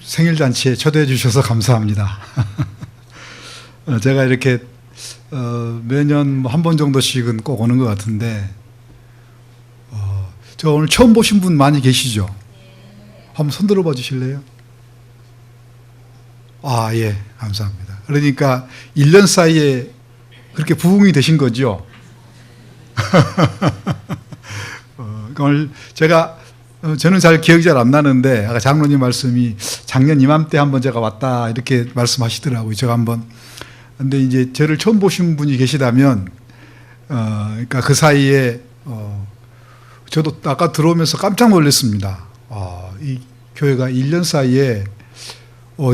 생일잔치에 초대해 주셔서 감사합니다. 제가 이렇게 매년 한 번 정도씩은 꼭 오는 것 같은데 저 오늘 처음 보신 분 많이 계시죠? 한번 손 들어봐 주실래요? 예, 감사합니다. 그러니까 1년 사이에 그렇게 부흥이 되신 거죠? 오늘 저는 잘 기억이 잘 안 나는데 아까 장로님 말씀이 작년 이맘때 한번 제가 왔다 이렇게 말씀하시더라고요. 제가 한번. 근데 이제 저를 처음 보신 분이 계시다면 그러니까 그 사이에 저도 아까 들어오면서 깜짝 놀랐습니다. 이 교회가 1년 사이에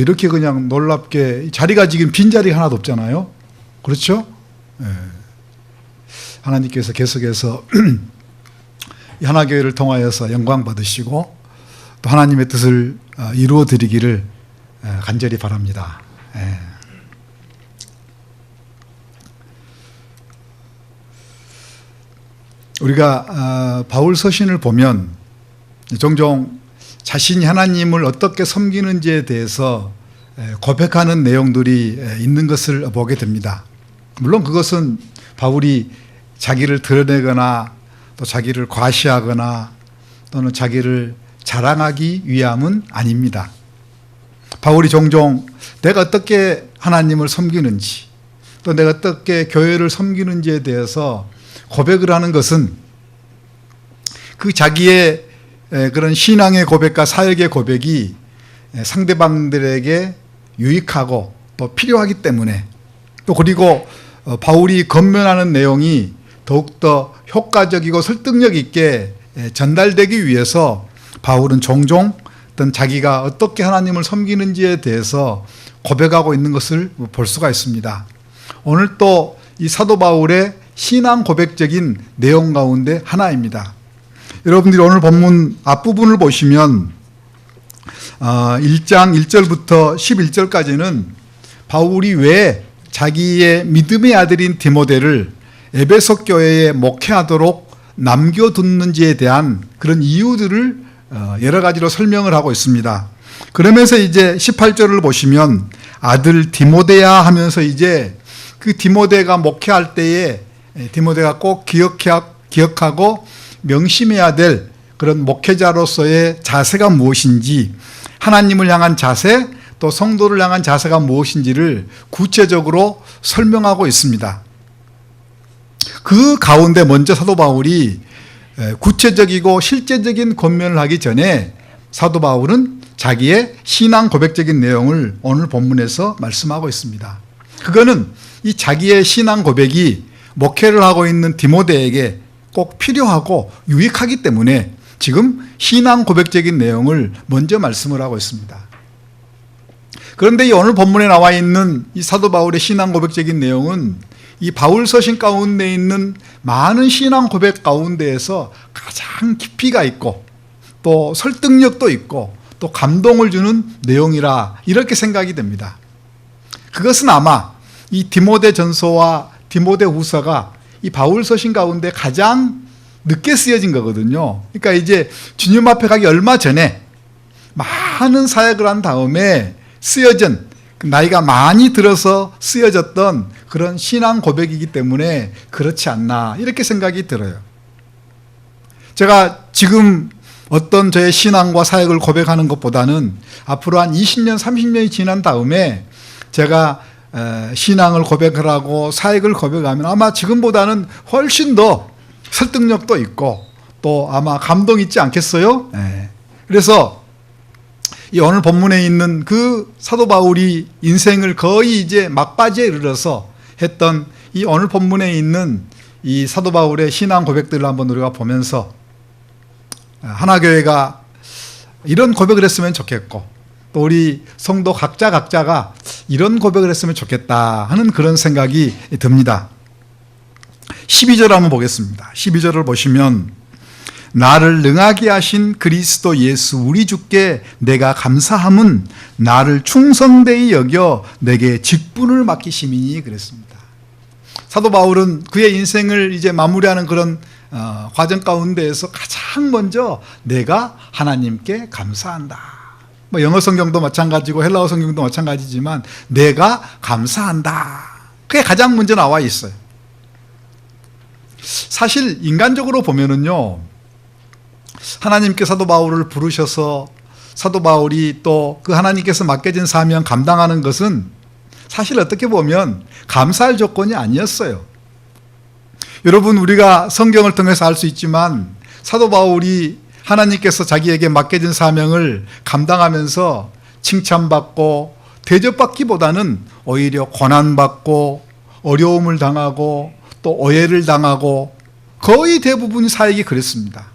이렇게 그냥 놀랍게 자리가 지금 빈자리가 하나도 없잖아요. 그렇죠? 네. 하나님께서 계속해서 이 하나교회를 통하여서 영광 받으시고 또 하나님의 뜻을 이루어 드리기를 간절히 바랍니다. 우리가 바울 서신을 보면 종종 자신이 하나님을 어떻게 섬기는지에 대해서 고백하는 내용들이 있는 것을 보게 됩니다. 물론 그것은 바울이 자기를 드러내거나 또 자기를 과시하거나 또는 자기를 자랑하기 위함은 아닙니다. 바울이 종종 내가 어떻게 하나님을 섬기는지 또 내가 어떻게 교회를 섬기는지에 대해서 고백을 하는 것은 그 자기의 그런 신앙의 고백과 사역의 고백이 상대방들에게 유익하고 또 필요하기 때문에 또 그리고 바울이 권면하는 내용이 더욱더 효과적이고 설득력 있게 전달되기 위해서 바울은 종종 어떤 자기가 어떻게 하나님을 섬기는지에 대해서 고백하고 있는 것을 볼 수가 있습니다. 오늘 또 이 사도 바울의 신앙 고백적인 내용 가운데 하나입니다. 여러분들이 오늘 본문 앞부분을 보시면 1장 1절부터 11절까지는 바울이 왜 자기의 믿음의 아들인 디모데를 에베소 교회에 목회하도록 남겨뒀는지에 대한 그런 이유들을 여러 가지로 설명을 하고 있습니다. 그러면서 이제 18절을 보시면 아들 디모데야 하면서 이제 그 디모데가 목회할 때에 디모데가 꼭 기억하고 명심해야 될 그런 목회자로서의 자세가 무엇인지, 하나님을 향한 자세, 또 성도를 향한 자세가 무엇인지를 구체적으로 설명하고 있습니다. 그 가운데 먼저 사도 바울이 구체적이고 실제적인 권면을 하기 전에 사도 바울은 자기의 신앙 고백적인 내용을 오늘 본문에서 말씀하고 있습니다. 그거는 이 자기의 신앙 고백이 목회를 하고 있는 디모데에게 꼭 필요하고 유익하기 때문에 지금 신앙 고백적인 내용을 먼저 말씀을 하고 있습니다. 그런데 이 오늘 본문에 나와 있는 이 사도 바울의 신앙 고백적인 내용은 이 바울 서신 가운데 있는 많은 신앙 고백 가운데에서 가장 깊이가 있고 또 설득력도 있고 또 감동을 주는 내용이라 이렇게 생각이 됩니다. 그것은 아마 이 디모데 전서와 디모데 후서가 이 바울 서신 가운데 가장 늦게 쓰여진 거거든요. 그러니까 이제 주님 앞에 가기 얼마 전에 많은 사역을 한 다음에 쓰여진, 나이가 많이 들어서 쓰여졌던 그런 신앙 고백이기 때문에 그렇지 않나 이렇게 생각이 들어요. 제가 지금 어떤 저의 신앙과 사역을 고백하는 것보다는 앞으로 한 20년, 30년이 지난 다음에 제가 신앙을 고백하고 사역을 고백하면 아마 지금보다는 훨씬 더 설득력도 있고 또 아마 감동이 있지 않겠어요? 그래서 이 오늘 본문에 있는 그 사도 바울이 인생을 거의 이제 막바지에 이르러서 했던 이 오늘 본문에 있는 이 사도 바울의 신앙 고백들을 한번 우리가 보면서 하나교회가 이런 고백을 했으면 좋겠고 또 우리 성도 각자가 이런 고백을 했으면 좋겠다 하는 그런 생각이 듭니다. 12절 한번 보겠습니다. 12절을 보시면 나를 능하게 하신 그리스도 예수 우리 주께 내가 감사함은 나를 충성되이 여겨 내게 직분을 맡기심이니 그랬습니다. 사도 바울은 그의 인생을 이제 마무리하는 그런 과정 가운데에서 가장 먼저 내가 하나님께 감사한다. 뭐 영어 성경도 마찬가지고 헬라어 성경도 마찬가지지만 내가 감사한다. 그게 가장 먼저 나와 있어요. 사실 인간적으로 보면은요, 하나님께 사도 바울을 부르셔서 사도 바울이 또 그 하나님께서 맡겨진 사명 감당하는 것은 사실 어떻게 보면 감사할 조건이 아니었어요. 여러분, 우리가 성경을 통해서 알 수 있지만 사도 바울이 하나님께서 자기에게 맡겨진 사명을 감당하면서 칭찬받고 대접받기보다는 오히려 고난받고 어려움을 당하고 또 오해를 당하고 거의 대부분이 사역이 그랬습니다.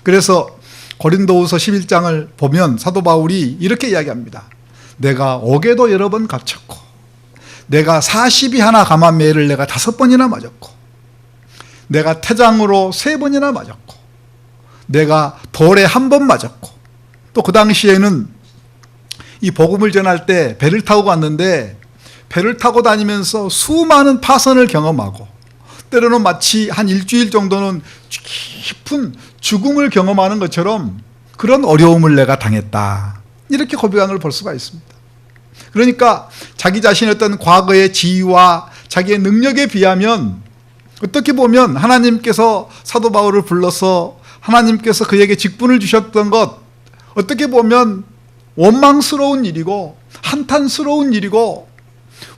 그래서 고린도후서 11장을 보면 사도 바울이 이렇게 이야기합니다. 내가 옥에도 여러 번 갇혔고 내가 40이 하나 감한 매를 내가 5번이나 맞았고 내가 태장으로 3번이나 맞았고 내가 돌에 1번 맞았고 또 그 당시에는 이 복음을 전할 때 배를 타고 갔는데 배를 타고 다니면서 수많은 파선을 경험하고 때로는 마치 한 일주일 정도는 깊은 죽음을 경험하는 것처럼 그런 어려움을 내가 당했다. 이렇게 고백한 걸 볼 수가 있습니다. 그러니까 자기 자신의 어떤 과거의 지위와 자기의 능력에 비하면 어떻게 보면 하나님께서 사도 바울을 불러서 하나님께서 그에게 직분을 주셨던 것, 어떻게 보면 원망스러운 일이고 한탄스러운 일이고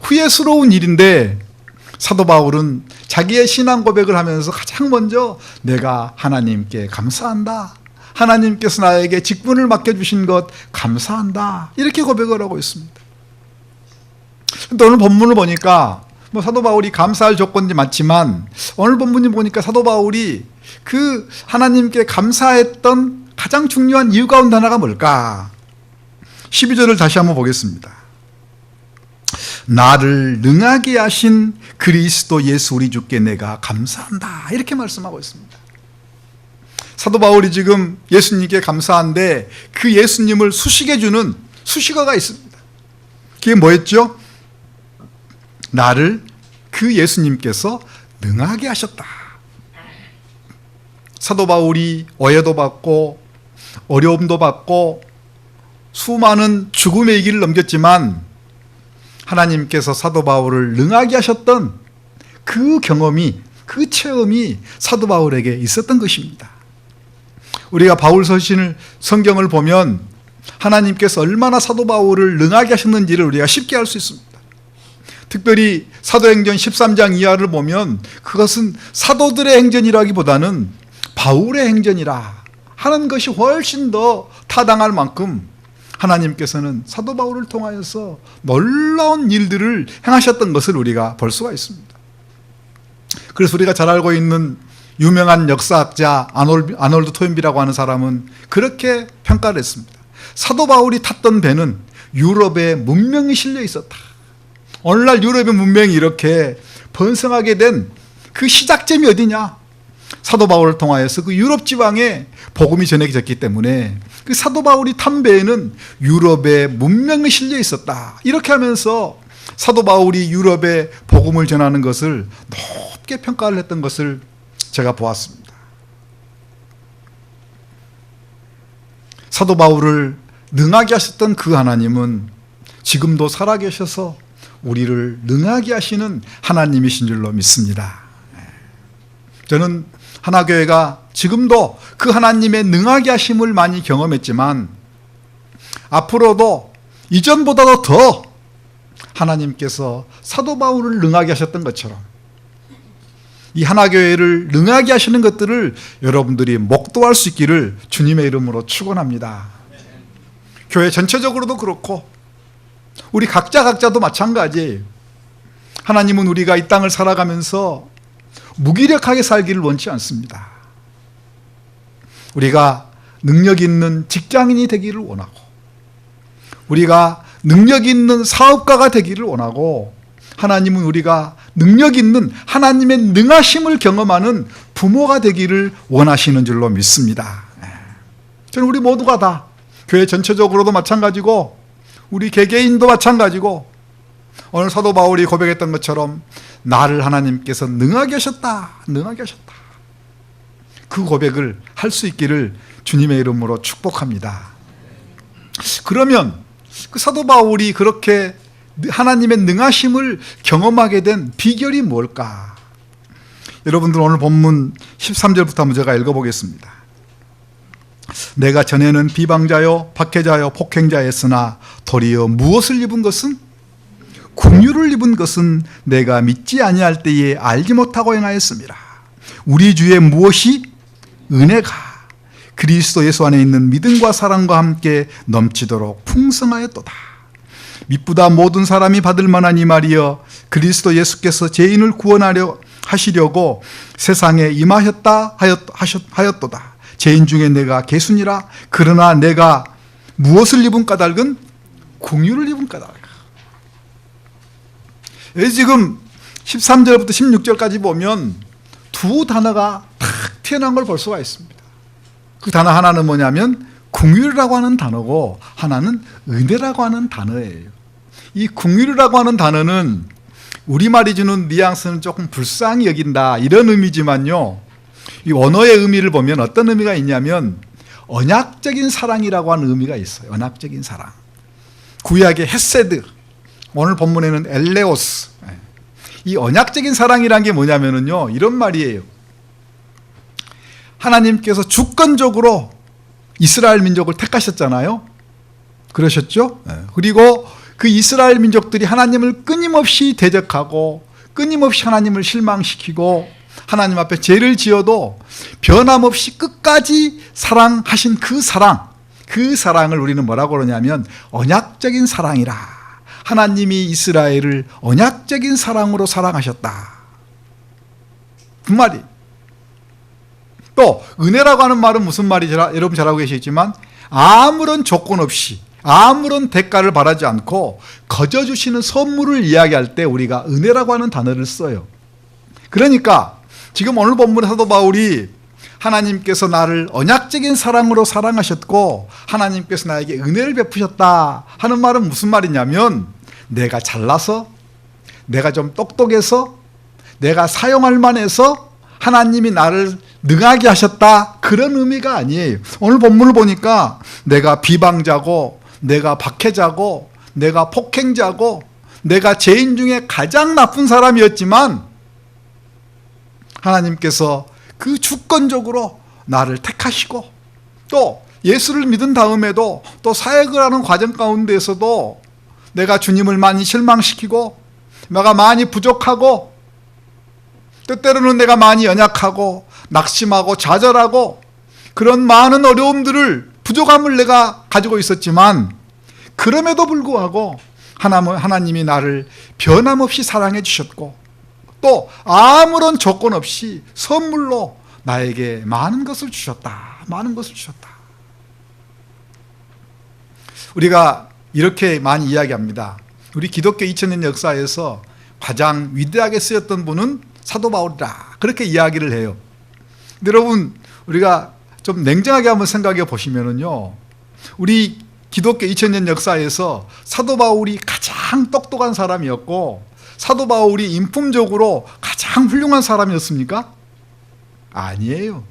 후회스러운 일인데 사도 바울은 자기의 신앙 고백을 하면서 가장 먼저 내가 하나님께 감사한다. 하나님께서 나에게 직분을 맡겨주신 것 감사한다. 이렇게 고백을 하고 있습니다. 근데 오늘 본문을 보니까 뭐 사도 바울이 감사할 조건이 많지만 오늘 본문을 보니까 사도 바울이 그 하나님께 감사했던 가장 중요한 이유 가운데 하나가 뭘까? 12절을 다시 한번 보겠습니다. 나를 능하게 하신 그리스도 예수 우리 주께 내가 감사한다. 이렇게 말씀하고 있습니다. 사도 바울이 지금 예수님께 감사한데 그 예수님을 수식해주는 수식어가 있습니다. 그게 뭐였죠? 나를 그 예수님께서 능하게 하셨다. 사도 바울이 오해도 받고 어려움도 받고 수많은 죽음의 길을 넘겼지만 하나님께서 사도 바울을 능하게 하셨던 그 경험이, 그 체험이 사도 바울에게 있었던 것입니다. 우리가 바울 서신을 성경을 보면 하나님께서 얼마나 사도 바울을 능하게 하셨는지를 우리가 쉽게 알 수 있습니다. 특별히 사도행전 13장 이하를 보면 그것은 사도들의 행전이라기보다는 바울의 행전이라 하는 것이 훨씬 더 타당할 만큼 하나님께서는 사도 바울을 통하여서 놀라운 일들을 행하셨던 것을 우리가 볼 수가 있습니다. 그래서 우리가 잘 알고 있는 유명한 역사학자 아놀드 토인비라고 하는 사람은 그렇게 평가를 했습니다. 사도 바울이 탔던 배는 유럽의 문명이 실려 있었다. 오늘날 유럽의 문명이 이렇게 번성하게 된 그 시작점이 어디냐? 사도 바울을 통하여서 그 유럽 지방에 복음이 전해졌기 때문에 그 사도 바울이 탄 배에는 유럽의 문명이 실려 있었다. 이렇게 하면서 사도 바울이 유럽에 복음을 전하는 것을 높게 평가를 했던 것을 제가 보았습니다. 사도 바울을 능하게 하셨던 그 하나님은 지금도 살아계셔서 우리를 능하게 하시는 하나님이신 줄로 믿습니다. 저는 하나교회가 지금도 그 하나님의 능하게 하심을 많이 경험했지만 앞으로도 이전보다도 더 하나님께서 사도 바울을 능하게 하셨던 것처럼 이 하나교회를 능하게 하시는 것들을 여러분들이 목도할 수 있기를 주님의 이름으로 축원합니다. 교회 전체적으로도 그렇고 우리 각자도 마찬가지예요. 하나님은 우리가 이 땅을 살아가면서 무기력하게 살기를 원치 않습니다. 우리가 능력 있는 직장인이 되기를 원하고 우리가 능력 있는 사업가가 되기를 원하고 하나님은 우리가 능력 있는 하나님의 능하심을 경험하는 부모가 되기를 원하시는 줄로 믿습니다. 저는 우리 모두가 다 교회 전체적으로도 마찬가지고 우리 개개인도 마찬가지고 오늘 사도 바울이 고백했던 것처럼 나를 하나님께서 능하게 하셨다. 능하게 하셨다. 그 고백을 할 수 있기를 주님의 이름으로 축복합니다. 그러면 그 사도 바울이 그렇게 하나님의 능하심을 경험하게 된 비결이 뭘까? 여러분들 오늘 본문 13절부터 한번 제가 읽어보겠습니다. 내가 전에는 비방자요 박해자요 폭행자였으나 도리어 무엇을 입은 것은? 긍휼을 입은 것은 내가 믿지 아니할 때에 알지 못하고 행하였습니다. 우리 주의 무엇이? 은혜가 그리스도 예수 안에 있는 믿음과 사랑과 함께 넘치도록 풍성하였도다. 미쁘다 모든 사람이 받을 만한 이 말이여 그리스도 예수께서 죄인을 구원하려 하시려고 세상에 임하셨다 하였도다. 죄인 중에 내가 개순이라. 그러나 내가 무엇을 입은 까닭은? 긍휼을 입은 까닭. 지금 13절부터 16절까지 보면 두 단어가 탁 튀어나온 걸 볼 수가 있습니다. 그 단어 하나는 뭐냐면 긍휼이라고 하는 단어고 하나는 은혜라고 하는 단어예요. 이 긍휼이라고 하는 단어는 우리말이 주는 뉘앙스는 조금 불쌍히 여긴다 이런 의미지만요, 이 원어의 의미를 보면 어떤 의미가 있냐면 언약적인 사랑이라고 하는 의미가 있어요. 언약적인 사랑. 구약의 헤세드, 오늘 본문에는 엘레오스. 이 언약적인 사랑이란 게 뭐냐면요, 이런 말이에요. 하나님께서 주권적으로 이스라엘 민족을 택하셨잖아요. 그러셨죠? 그리고 그 이스라엘 민족들이 하나님을 끊임없이 대적하고 끊임없이 하나님을 실망시키고 하나님 앞에 죄를 지어도 변함없이 끝까지 사랑하신 그 사랑을 우리는 뭐라고 그러냐면 언약적인 사랑이라. 하나님이 이스라엘을 언약적인 사랑으로 사랑하셨다. 그 말이. 또 은혜라고 하는 말은 무슨 말이죠? 여러분 잘 알고 계시겠지만 아무런 조건 없이 아무런 대가를 바라지 않고 거저 주시는 선물을 이야기할 때 우리가 은혜라고 하는 단어를 써요. 그러니까 지금 오늘 본문 사도 바울이 하나님께서 나를 언약적인 사랑으로 사랑하셨고 하나님께서 나에게 은혜를 베푸셨다 하는 말은 무슨 말이냐면 내가 잘나서, 내가 좀 똑똑해서, 내가 사용할 만해서 하나님이 나를 능하게 하셨다 그런 의미가 아니에요. 오늘 본문을 보니까 내가 비방자고 내가 박해자고 내가 폭행자고 내가 죄인 중에 가장 나쁜 사람이었지만 하나님께서 그 주권적으로 나를 택하시고 또 예수를 믿은 다음에도 또 사역을 하는 과정 가운데에서도 내가 주님을 많이 실망시키고 내가 많이 부족하고 때때로는 내가 많이 연약하고 낙심하고 좌절하고 그런 많은 어려움들을 부족함을 내가 가지고 있었지만 그럼에도 불구하고 하나님이 나를 변함없이 사랑해 주셨고 또 아무런 조건 없이 선물로 나에게 많은 것을 주셨다. 많은 것을 주셨다. 우리가 이렇게 많이 이야기합니다. 우리 기독교 2000년 역사에서 가장 위대하게 쓰였던 분은 사도 바울이다. 그렇게 이야기를 해요. 근데 여러분 우리가 좀 냉정하게 한번 생각해 보시면은요, 우리 기독교 2000년 역사에서 사도 바울이 가장 똑똑한 사람이었고 사도 바울이 인품적으로 가장 훌륭한 사람이었습니까? 아니에요.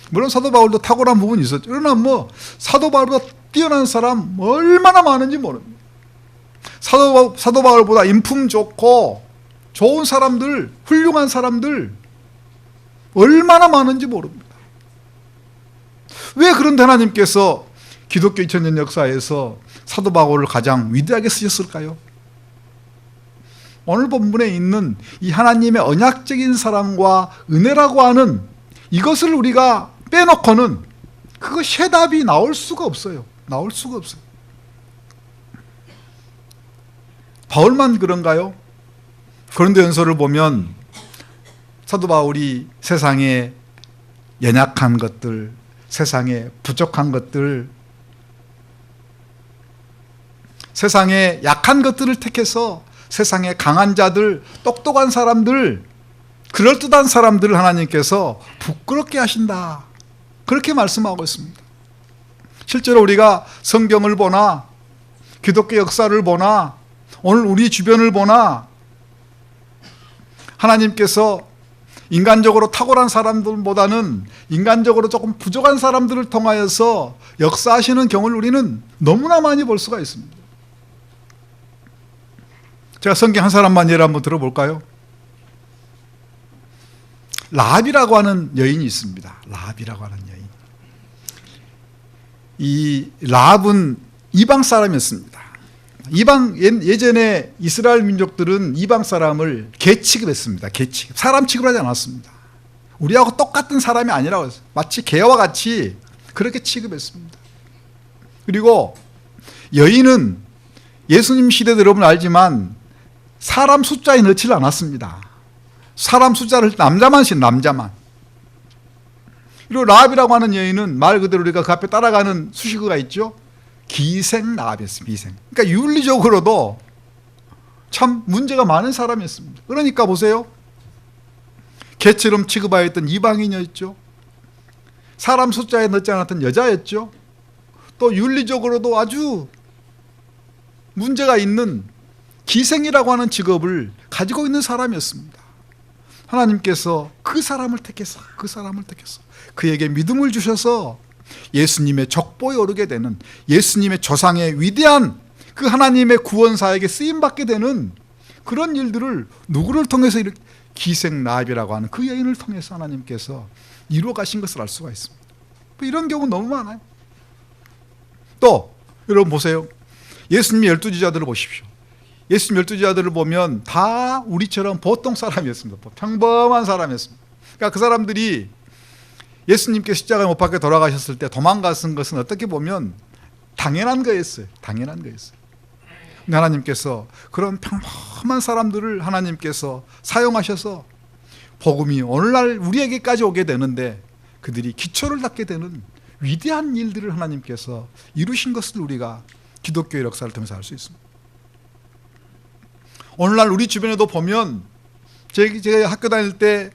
물론 사도 바울도 탁월한 부분이 있었죠. 그러나 사도 바울보다 뛰어난 사람 얼마나 많은지 모릅니다. 사도 바울보다 인품 좋고 좋은 사람들, 훌륭한 사람들 얼마나 많은지 모릅니다. 왜 그런데 하나님께서 기독교 2000년 역사에서 사도 바울을 가장 위대하게 쓰셨을까요? 오늘 본문에 있는 이 하나님의 언약적인 사랑과 은혜라고 하는 이것을 우리가 빼놓고는 그것이 해답이 나올 수가 없어요. 나올 수가 없어요. 바울만 그런가요? 고린도전서를 보면 사도 바울이 세상에 연약한 것들, 세상에 부족한 것들, 세상에 약한 것들을 택해서 세상에 강한 자들, 똑똑한 사람들, 그럴듯한 사람들을 하나님께서 부끄럽게 하신다. 그렇게 말씀하고 있습니다. 실제로 우리가 성경을 보나 기독교 역사를 보나 오늘 우리 주변을 보나 하나님께서 인간적으로 탁월한 사람들보다는 인간적으로 조금 부족한 사람들을 통하여서 역사하시는 경우를 우리는 너무나 많이 볼 수가 있습니다. 제가 성경 한 사람만 예를 한번 들어볼까요? 라합이라고 하는 여인이 있습니다. 라합이라고 하는 여인. 이 라합은 이방 사람이었습니다. 예전에 이스라엘 민족들은 이방 사람을 개 취급했습니다. 개 취급. 사람 취급하지 않았습니다. 우리하고 똑같은 사람이 아니라고 했어요. 마치 개와 같이 그렇게 취급했습니다. 그리고 여인은 예수님 시대도 여러분 알지만 사람 숫자에 넣지를 않았습니다. 사람 숫자를 남자만 신 남자만. 그리고 라합이라고 하는 여인은 말 그대로 우리가 그 앞에 따라가는 수식어가 있죠. 기생 라합이었습니다. 기생. 그러니까 윤리적으로도 참 문제가 많은 사람이었습니다. 그러니까 보세요. 개처럼 취급하였던 이방인이었죠. 사람 숫자에 넣지 않았던 여자였죠. 또 윤리적으로도 아주 문제가 있는 기생이라고 하는 직업을 가지고 있는 사람이었습니다. 하나님께서 그 사람을 택해서 그에게 믿음을 주셔서 예수님의 족보에 오르게 되는, 예수님의 조상의 위대한 그 하나님의 구원사에게 쓰임받게 되는 그런 일들을 누구를 통해서 이렇게 기생 라합이라고 하는 그 여인을 통해서 하나님께서 이루어 가신 것을 알 수가 있습니다. 이런 경우 너무 많아요. 또 여러분 보세요. 예수님의 12제자들을 보십시오. 예수님 12제자들을 보면 다 우리처럼 보통 사람이었습니다. 평범한 사람이었습니다. 그러니까 그 사람들이 예수님께서 십자가에 못 박혀 돌아가셨을 때 도망갔은 것은 어떻게 보면 당연한 거였어요. 당연한 거였어요. 근데 하나님께서 그런 평범한 사람들을 하나님께서 사용하셔서 복음이 오늘날 우리에게까지 오게 되는데 그들이 기초를 닦게 되는 위대한 일들을 하나님께서 이루신 것을 우리가 기독교의 역사를 통해서 알 수 있습니다. 오늘날 우리 주변에도 보면 제가 학교 다닐 때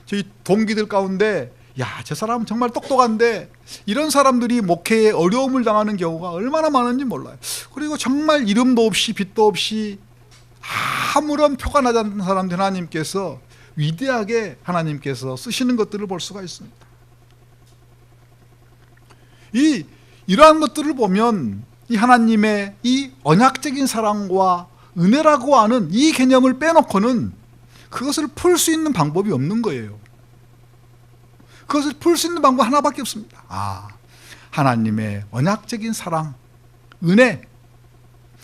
저희 동기들 가운데 야, 저 사람은 정말 똑똑한데 이런 사람들이 목회에 어려움을 당하는 경우가 얼마나 많은지 몰라요. 그리고 정말 이름도 없이 빛도 없이 아무런 표가 나지 않는 사람들 하나님께서 위대하게 하나님께서 쓰시는 것들을 볼 수가 있습니다. 이러한 것들을 보면 이 하나님의 이 언약적인 사랑과 은혜라고 하는 이 개념을 빼놓고는 그것을 풀 수 있는 방법이 없는 거예요. 그것을 풀 수 있는 방법 하나밖에 없습니다. 하나님의 언약적인 사랑, 은혜,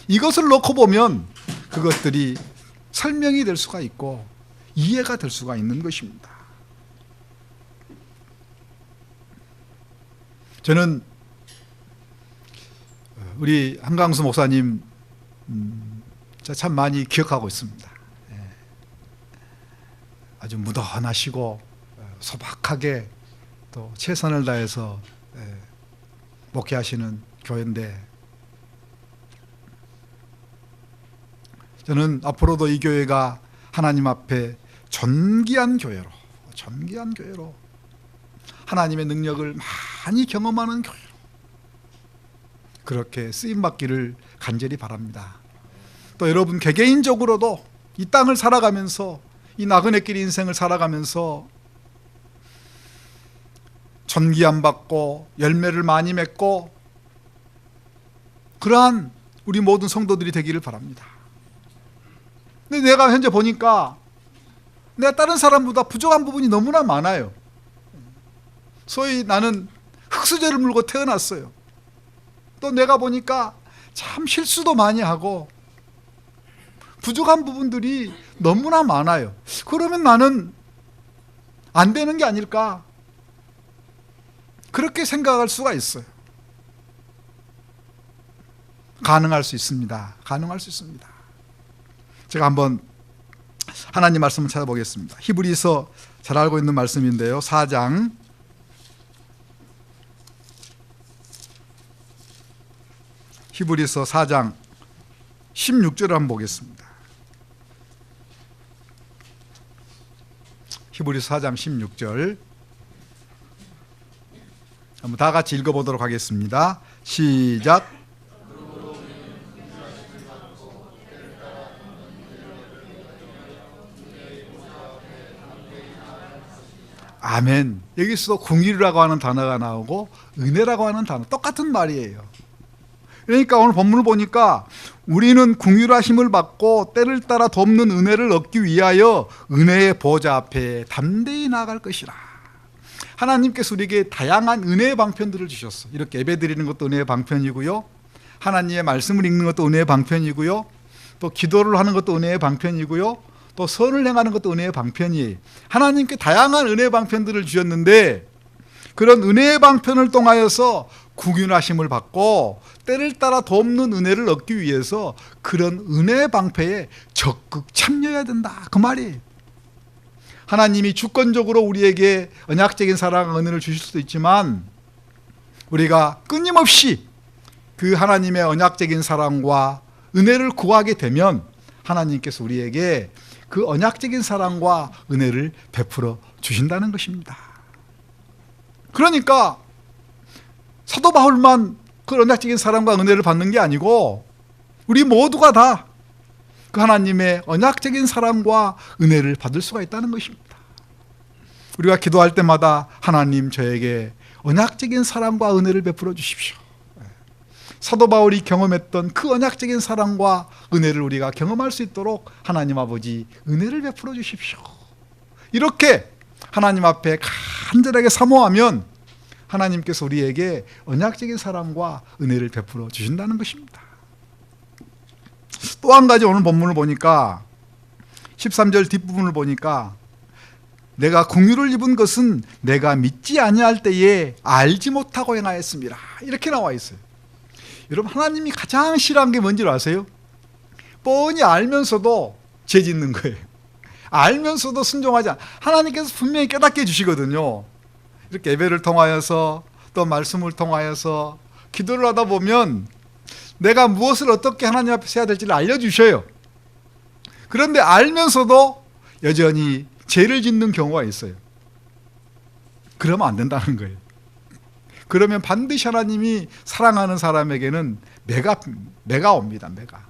이것을 놓고 보면 그것들이 설명이 될 수가 있고 이해가 될 수가 있는 것입니다. 저는 우리 한강수 목사님 참 많이 기억하고 있습니다. 아주 무던하시고 소박하게 또 최선을 다해서 목회하시는 교회인데 저는 앞으로도 이 교회가 하나님 앞에 존귀한 교회로 하나님의 능력을 많이 경험하는 교회로 그렇게 쓰임받기를 간절히 바랍니다. 또 여러분 개개인적으로도 이 땅을 살아가면서 이 나그네길 인생을 살아가면서 존귀함 받고 열매를 많이 맺고 그러한 우리 모든 성도들이 되기를 바랍니다. 근데 내가 현재 보니까 내가 다른 사람보다 부족한 부분이 너무나 많아요. 소위 나는 흙수저를 물고 태어났어요. 또 내가 보니까 참 실수도 많이 하고 부족한 부분들이 너무나 많아요. 그러면 나는 안 되는 게 아닐까? 그렇게 생각할 수가 있어요. 가능할 수 있습니다. 가능할 수 있습니다. 제가 한번 하나님 말씀을 찾아보겠습니다. 히브리서 잘 알고 있는 말씀인데요. 4장 히브리서 4장 16절을 한번 보겠습니다. 히브리서 4장 16절 한번 다 같이 읽어보도록 하겠습니다. 시작. 아멘. 여기서도 궁일이라고 하는 단어가 나오고 은혜라고 하는 단어 똑같은 말이에요. 그러니까 오늘 본문을 보니까 우리는 궁휼하심을 받고 때를 따라 돕는 은혜를 얻기 위하여 은혜의 보좌 앞에 담대히 나아갈 것이라. 하나님께서 우리에게 다양한 은혜의 방편들을 주셨어. 이렇게 예배드리는 것도 은혜의 방편이고요, 하나님의 말씀을 읽는 것도 은혜의 방편이고요, 또 기도를 하는 것도 은혜의 방편이고요, 또 선을 행하는 것도 은혜의 방편이에요. 하나님께 다양한 은혜의 방편들을 주셨는데 그런 은혜의 방편을 통하여서 궁휼하심을 받고 때를 따라 돕는 은혜를 얻기 위해서 그런 은혜의 방패에 적극 참여해야 된다, 그 말이에요. 하나님이 주권적으로 우리에게 언약적인 사랑과 은혜를 주실 수도 있지만 우리가 끊임없이 그 하나님의 언약적인 사랑과 은혜를 구하게 되면 하나님께서 우리에게 그 언약적인 사랑과 은혜를 베풀어 주신다는 것입니다. 그러니까 사도 바울만 그 언약적인 사랑과 은혜를 받는 게 아니고 우리 모두가 다 그 하나님의 언약적인 사랑과 은혜를 받을 수가 있다는 것입니다. 우리가 기도할 때마다 하나님 저에게 언약적인 사랑과 은혜를 베풀어 주십시오. 사도 바울이 경험했던 그 언약적인 사랑과 은혜를 우리가 경험할 수 있도록 하나님 아버지 은혜를 베풀어 주십시오. 이렇게 하나님 앞에 간절하게 사모하면 하나님께서 우리에게 언약적인 사랑과 은혜를 베풀어 주신다는 것입니다. 또 한 가지 오늘 본문을 보니까 13절 뒷부분을 보니까 내가 궁휼을 입은 것은 내가 믿지 아니할 때에 알지 못하고 행하였습니다, 이렇게 나와 있어요. 여러분, 하나님이 가장 싫어하는 게 뭔지 아세요? 뻔히 알면서도 죄 짓는 거예요. 알면서도 순종하지 않아. 하나님께서 분명히 깨닫게 해주시거든요. 이렇게 예배를 통하여서 또 말씀을 통하여서 기도를 하다 보면 내가 무엇을 어떻게 하나님 앞에서 해야 될지를 알려주셔요. 그런데 알면서도 여전히 죄를 짓는 경우가 있어요. 그러면 안 된다는 거예요. 그러면 반드시 하나님이 사랑하는 사람에게는 매가 옵니다. 매가.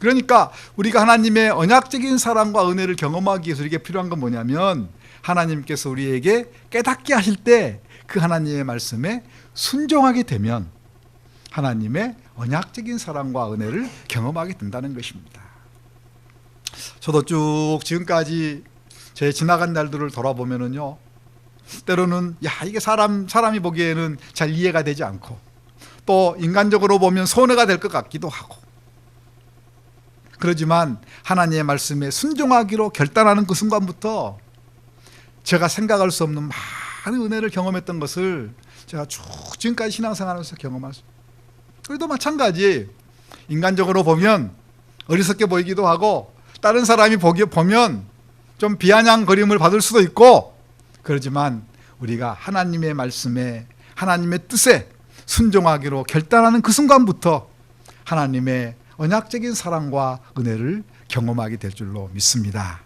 그러니까 우리가 하나님의 언약적인 사랑과 은혜를 경험하기 위해서 이게 필요한 건 뭐냐면 하나님께서 우리에게 깨닫게 하실 때 그 하나님의 말씀에 순종하게 되면 하나님의 언약적인 사랑과 은혜를 경험하게 된다는 것입니다. 저도 쭉 지금까지 제 지나간 날들을 돌아보면은요, 때로는 이게 사람이 보기에는 잘 이해가 되지 않고 또 인간적으로 보면 손해가 될 것 같기도 하고, 그러지만 하나님의 말씀에 순종하기로 결단하는 그 순간부터 제가 생각할 수 없는 많은 은혜를 경험했던 것을 제가 쭉 지금까지 신앙생활하면서 경험할 수 있어요. 그래도 마찬가지 인간적으로 보면 어리석게 보이기도 하고 다른 사람이 보면 좀 비아냥거림을 받을 수도 있고, 그러지만 우리가 하나님의 말씀에 하나님의 뜻에 순종하기로 결단하는 그 순간부터 하나님의 언약적인 사랑과 은혜를 경험하게 될 줄로 믿습니다.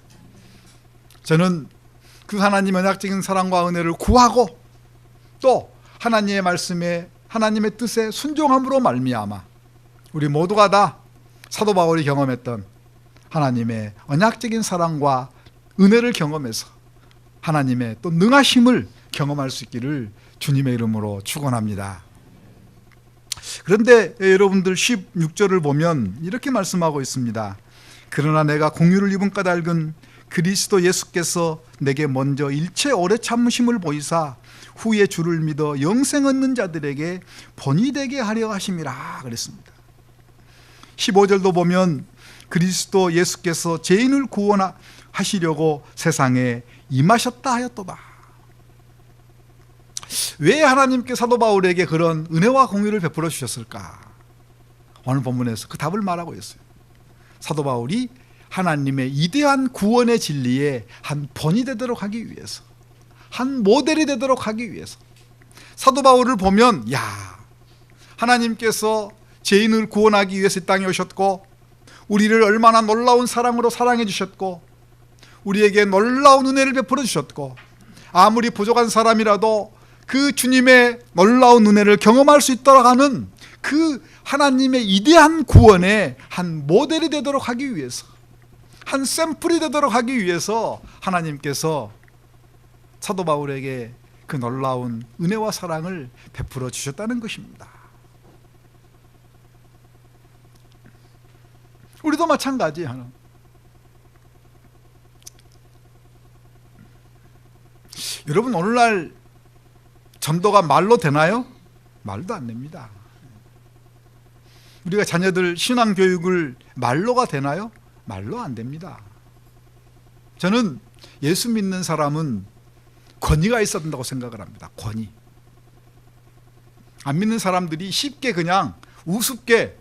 저는 그 하나님의 언약적인 사랑과 은혜를 구하고 또 하나님의 말씀에 하나님의 뜻에 순종함으로 말미암아 우리 모두가 다 사도 바울이 경험했던 하나님의 언약적인 사랑과 은혜를 경험해서 하나님의 또 능하심을 경험할 수 있기를 주님의 이름으로 축원합니다. 그런데 여러분들 16절을 보면 이렇게 말씀하고 있습니다. 그러나 내가 공유를 입은 까닭은 그리스도 예수께서 내게 먼저 일체 오래 참으심을 보이사 후에 주를 믿어 영생 얻는 자들에게 본이 되게 하려 하심이라 그랬습니다. 15절도 보면 그리스도 예수께서 죄인을 구원하시려고 세상에 임하셨다 하였도다. 왜 하나님께 사도 바울에게 그런 은혜와 공유를 베풀어 주셨을까? 오늘 본문에서 그 답을 말하고 있어요. 사도 바울이 하나님의 이대한 구원의 진리에 한 본이 되도록 하기 위해서, 한 모델이 되도록 하기 위해서. 사도 바울을 보면 하나님께서 죄인을 구원하기 위해서 이 땅에 오셨고 우리를 얼마나 놀라운 사랑으로 사랑해 주셨고 우리에게 놀라운 은혜를 베풀어 주셨고 아무리 부족한 사람이라도 그 주님의 놀라운 은혜를 경험할 수 있도록 하는 그 하나님의 이대한 구원의 한 모델이 되도록 하기 위해서, 한 샘플이 되도록 하기 위해서 하나님께서 사도 바울에게 그 놀라운 은혜와 사랑을 베풀어 주셨다는 것입니다. 우리도 마찬가지예요. 여러분, 오늘날 전도가 말로 되나요? 말도 안 됩니다. 우리가 자녀들 신앙교육을 말로가 되나요? 말로 안 됩니다. 저는 예수 믿는 사람은 권위가 있어야 된다고 생각을 합니다. 권위. 안 믿는 사람들이 쉽게 그냥 우습게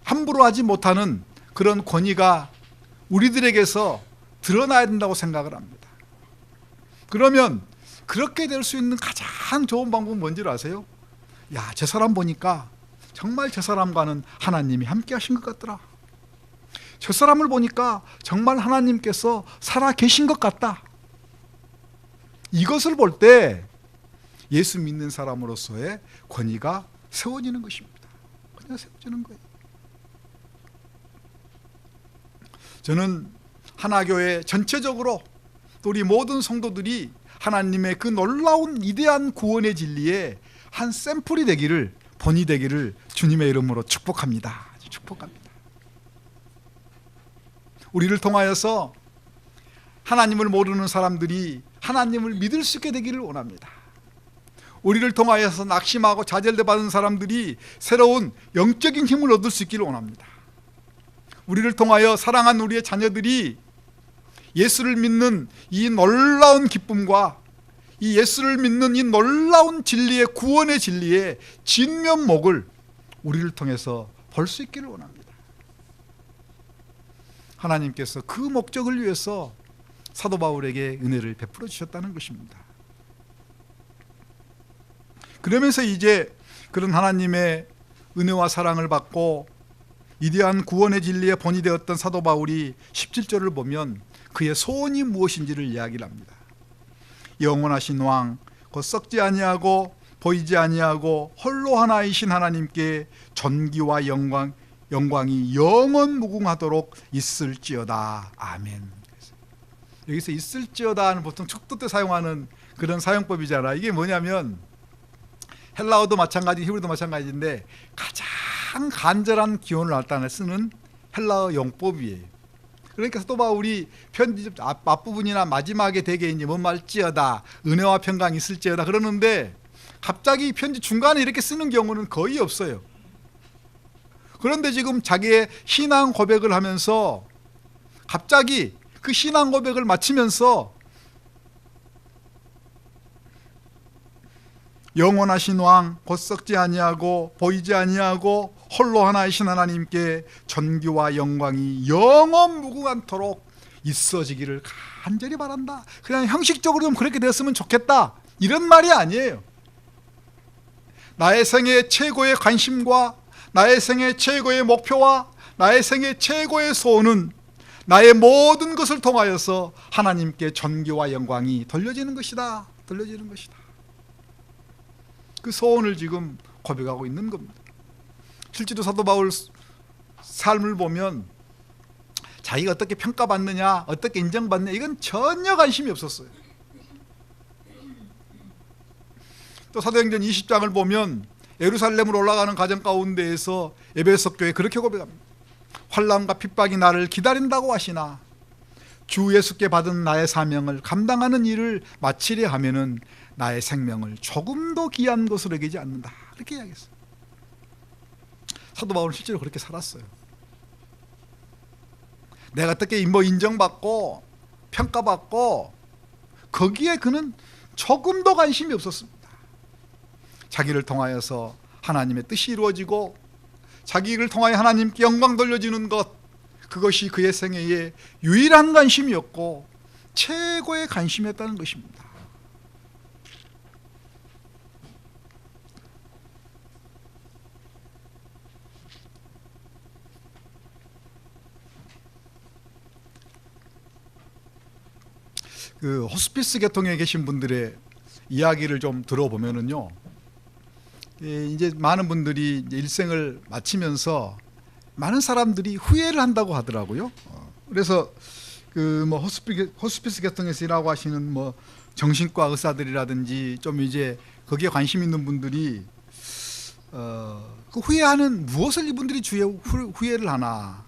함부로 하지 못하는 그런 권위가 우리들에게서 드러나야 된다고 생각을 합니다. 그러면 그렇게 될 수 있는 가장 좋은 방법은 뭔지 아세요? 야, 저 사람 보니까 정말 저 사람과는 하나님이 함께 하신 것 같더라. 저 사람을 보니까 정말 하나님께서 살아 계신 것 같다. 이것을 볼 때 예수 믿는 사람으로서의 권위가 세워지는 것입니다. 권위가 세워지는 거예요. 저는 하나교회 전체적으로 또 우리 모든 성도들이 하나님의 그 놀라운 위대한 구원의 진리의 한 샘플이 되기를, 본이 되기를 주님의 이름으로 축복합니다. 축복합니다. 우리를 통하여서 하나님을 모르는 사람들이 하나님을 믿을 수 있게 되기를 원합니다. 우리를 통하여서 낙심하고 좌절받은 사람들이 새로운 영적인 힘을 얻을 수 있기를 원합니다. 우리를 통하여 사랑한 우리의 자녀들이 예수를 믿는 이 놀라운 기쁨과 이 예수를 믿는 이 놀라운 진리의, 구원의 진리의 진면목을 우리를 통해서 볼 수 있기를 원합니다. 하나님께서 그 목적을 위해서 사도 바울에게 은혜를 베풀어 주셨다는 것입니다. 그러면서 이제 그런 하나님의 은혜와 사랑을 받고 위대한 구원의 진리의 본이 되었던 사도 바울이 17절을 보면 그의 소원이 무엇인지를 이야기를 합니다. 영원하신 왕, 곧 썩지 아니하고 보이지 아니하고 홀로 하나이신 하나님께 존귀와 영광이 영원 무궁하도록 있을지어다. 아멘. 여기서 있을지어다는 보통 축도 때 사용하는 그런 사용법이잖아. 이게 뭐냐면 헬라어도 마찬가지, 히브리도 마찬가지인데 가장 간절한 기원을 나타내 쓰는 헬라어 용법이에요. 그러니까 사도 바울이 편지 앞부분이나 마지막에 되게 이제 뭔 말지어다, 은혜와 평강이 있을지어다 그러는데 갑자기 편지 중간에 이렇게 쓰는 경우는 거의 없어요. 그런데 지금 자기의 신앙 고백을 하면서 갑자기 그 신앙 고백을 마치면서 영원하신 왕, 곧 썩지 아니하고 보이지 아니하고 홀로 하나이신 하나님께 존귀와 영광이 영원 무궁한토록 있어지기를 간절히 바란다. 그냥 형식적으로 좀 그렇게 되었으면 좋겠다, 이런 말이 아니에요. 나의 생애 최고의 관심과 나의 생애 최고의 목표와 나의 생애 최고의 소원은 나의 모든 것을 통하여서 하나님께 존귀와 영광이 돌려지는 것이다. 돌려지는 것이다. 그 소원을 지금 고백하고 있는 겁니다. 실제로 사도 바울 삶을 보면 자기가 어떻게 평가받느냐, 어떻게 인정받느냐, 이건 전혀 관심이 없었어요. 또 사도행전 20장을 보면 예루살렘으로 올라가는 과정 가운데에서 에베소 교회에 그렇게 고백합니다. 환난과 핍박이 나를 기다린다고 하시나 주 예수께 받은 나의 사명을 감당하는 일을 마치려 하면은 나의 생명을 조금도 귀한 것으로 여기지 않는다. 그렇게 이야기했어요. 사도 바울은 실제로 그렇게 살았어요. 내가 어떻게 뭐 인정받고 평가받고 거기에 그는 조금도 관심이 없었습니다. 자기를 통하여서 하나님의 뜻이 이루어지고 자기를 통하여 하나님께 영광 돌려지는 것, 그것이 그의 생애의 유일한 관심이었고 최고의 관심이었다는 것입니다. 그 호스피스 계통에 계신 분들의 이야기를 좀 들어보면은요, 이제 많은 분들이 이제 일생을 마치면서 많은 사람들이 후회를 한다고 하더라고요. 그래서 그 뭐 호스피스 계통에서 일하고 하시는 뭐 정신과 의사들이라든지 좀 이제 거기에 관심 있는 분들이 그 후회하는 무엇을 이분들이 후회를 하나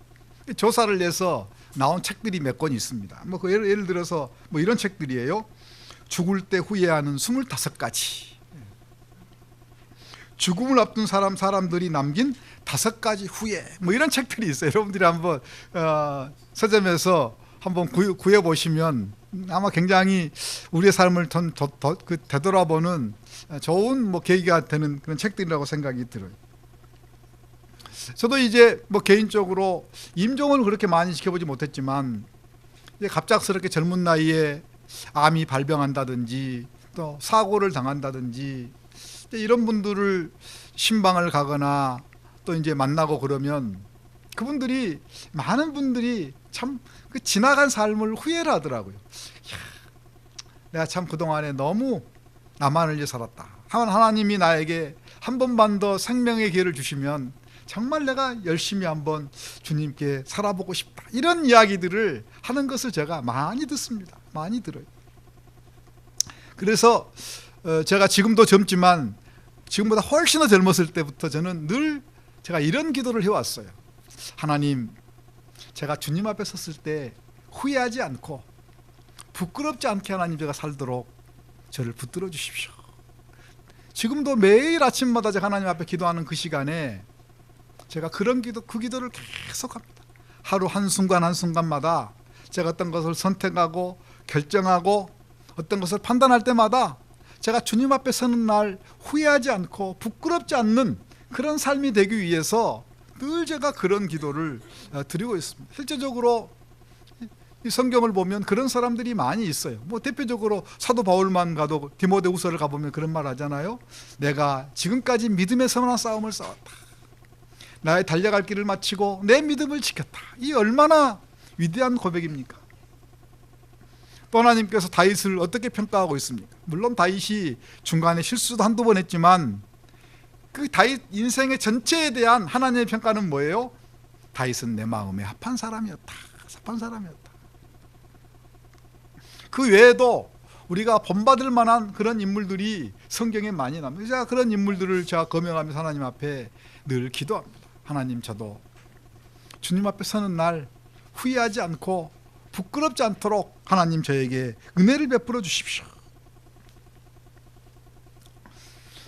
조사를 해서 나온 책들이 몇 권 있습니다. 뭐 예를 들어서 뭐 이런 책들이에요. 죽을 때 후회하는 25가지. 죽음을 앞둔 사람들이 남긴 5가지 후회. 뭐 이런 책들이 있어요. 여러분들이 한번 서점에서 한번 구해 보시면 아마 굉장히 우리의 삶을 되돌아보는 좋은 뭐 계기가 되는 그런 책들이라고 생각이 들어요. 저도 이제 뭐 개인적으로 임종을 그렇게 많이 지켜보지 못했지만 이제 갑작스럽게 젊은 나이에 암이 발병한다든지 또 사고를 당한다든지 이런 분들을 신방을 가거나 또 이제 만나고 그러면 그분들이 많은 분들이 참 그 지나간 삶을 후회를 하더라고요. 내가 참 그동안에 너무 나만을 위해 살았다. 하나님이 나에게 한 번만 더 생명의 기회를 주시면 정말 내가 열심히 한번 주님께 살아보고 싶다. 이런 이야기들을 하는 것을 제가 많이 듣습니다. 많이 들어요. 그래서 제가 지금도 젊지만 지금보다 훨씬 더 젊었을 때부터 저는 늘 제가 이런 기도를 해왔어요. 하나님, 제가 주님 앞에 섰을 때 후회하지 않고 부끄럽지 않게 하나님 제가 살도록 저를 붙들어 주십시오. 지금도 매일 아침마다 제가 하나님 앞에 기도하는 그 시간에 제가 그 기도를 계속합니다. 하루 한순간 한순간마다 제가 어떤 것을 선택하고 결정하고 어떤 것을 판단할 때마다 제가 주님 앞에 서는 날 후회하지 않고 부끄럽지 않는 그런 삶이 되기 위해서 늘 제가 그런 기도를 드리고 있습니다. 실제적으로 이 성경을 보면 그런 사람들이 많이 있어요. 뭐 대표적으로 사도 바울만 가도 디모데후서를 가보면 그런 말 하잖아요. 내가 지금까지 믿음의 선한 싸움을 싸웠다. 나의 달려갈 길을 마치고 내 믿음을 지켰다. 이 얼마나 위대한 고백입니까? 또 하나님께서 다윗을 어떻게 평가하고 있습니까? 물론 다윗이 중간에 실수도 한두 번 했지만 그 다윗 인생의 전체에 대한 하나님의 평가는 뭐예요? 다윗은 내 마음에 합한 사람이었다. 합한 사람이었다. 그 외에도 우리가 본받을 만한 그런 인물들이 성경에 많이 나옵니다. 제가 그런 인물들을 제가 거명하면서 하나님 앞에 늘 기도합니다. 하나님, 저도 주님 앞에 서는 날 후회하지 않고 부끄럽지 않도록 하나님 저에게 은혜를 베풀어 주십시오.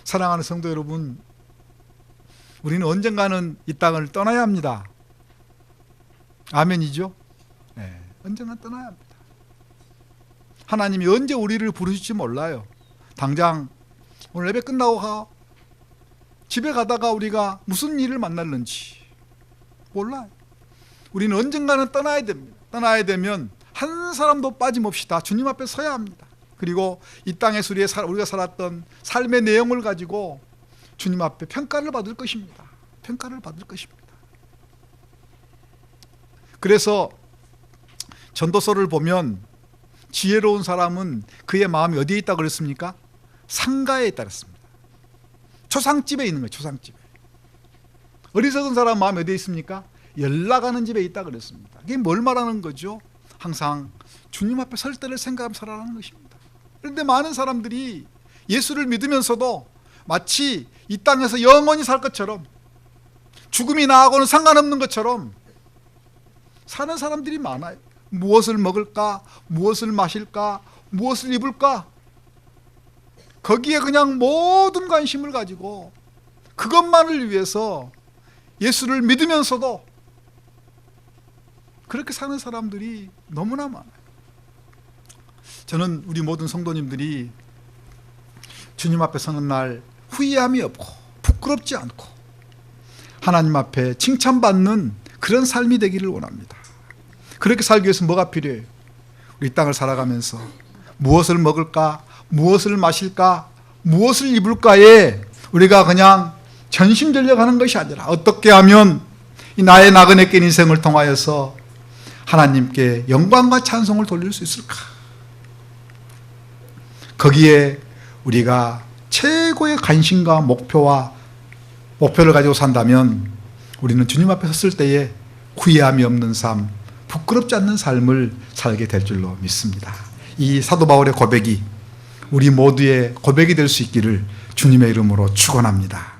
사랑하는 성도 여러분, 우리는 언젠가는 이 땅을 떠나야 합니다. 아멘이죠? 네, 언젠가 떠나야 합니다. 하나님이 언제 우리를 부르실지 몰라요. 당장 오늘 예배 끝나고 집에 가다가 우리가 무슨 일을 만날는지 몰라요. 우리는 언젠가는 떠나야 됩니다. 떠나야 되면 한 사람도 빠짐없이 다 주님 앞에 서야 합니다. 그리고 이 땅에서 우리가 살았던 삶의 내용을 가지고 주님 앞에 평가를 받을 것입니다. 평가를 받을 것입니다. 그래서 전도서를 보면 지혜로운 사람은 그의 마음이 어디에 있다고 그랬습니까? 상가에 있다고 그랬습니다. 초상집에 있는 거예요. 초상집에. 어리석은 사람 마음이 어디에 있습니까? 연락하는 집에 있다고 그랬습니다. 이게 뭘 말하는 거죠? 항상 주님 앞에 설 때를 생각하며 살아가는 것입니다. 그런데 많은 사람들이 예수를 믿으면서도 마치 이 땅에서 영원히 살 것처럼 죽음이 나하고는 상관없는 것처럼 사는 사람들이 많아요. 무엇을 먹을까? 무엇을 마실까? 무엇을 입을까? 거기에 그냥 모든 관심을 가지고 그것만을 위해서 예수를 믿으면서도 그렇게 사는 사람들이 너무나 많아요. 저는 우리 모든 성도님들이 주님 앞에 서는 날 후회함이 없고 부끄럽지 않고 하나님 앞에 칭찬받는 그런 삶이 되기를 원합니다. 그렇게 살기 위해서 뭐가 필요해요? 우리 땅을 살아가면서 무엇을 먹을까? 무엇을 마실까? 무엇을 입을까에 우리가 그냥 전심전력하는 것이 아니라 어떻게 하면 이 나의 나그네 낀 인생을 통하여서 하나님께 영광과 찬송을 돌릴 수 있을까? 거기에 우리가 최고의 관심과 목표를 가지고 산다면 우리는 주님 앞에 섰을 때에 후회함이 없는 삶, 부끄럽지 않는 삶을 살게 될 줄로 믿습니다. 이 사도 바울의 고백이 우리 모두의 고백이 될 수 있기를 주님의 이름으로 축원합니다.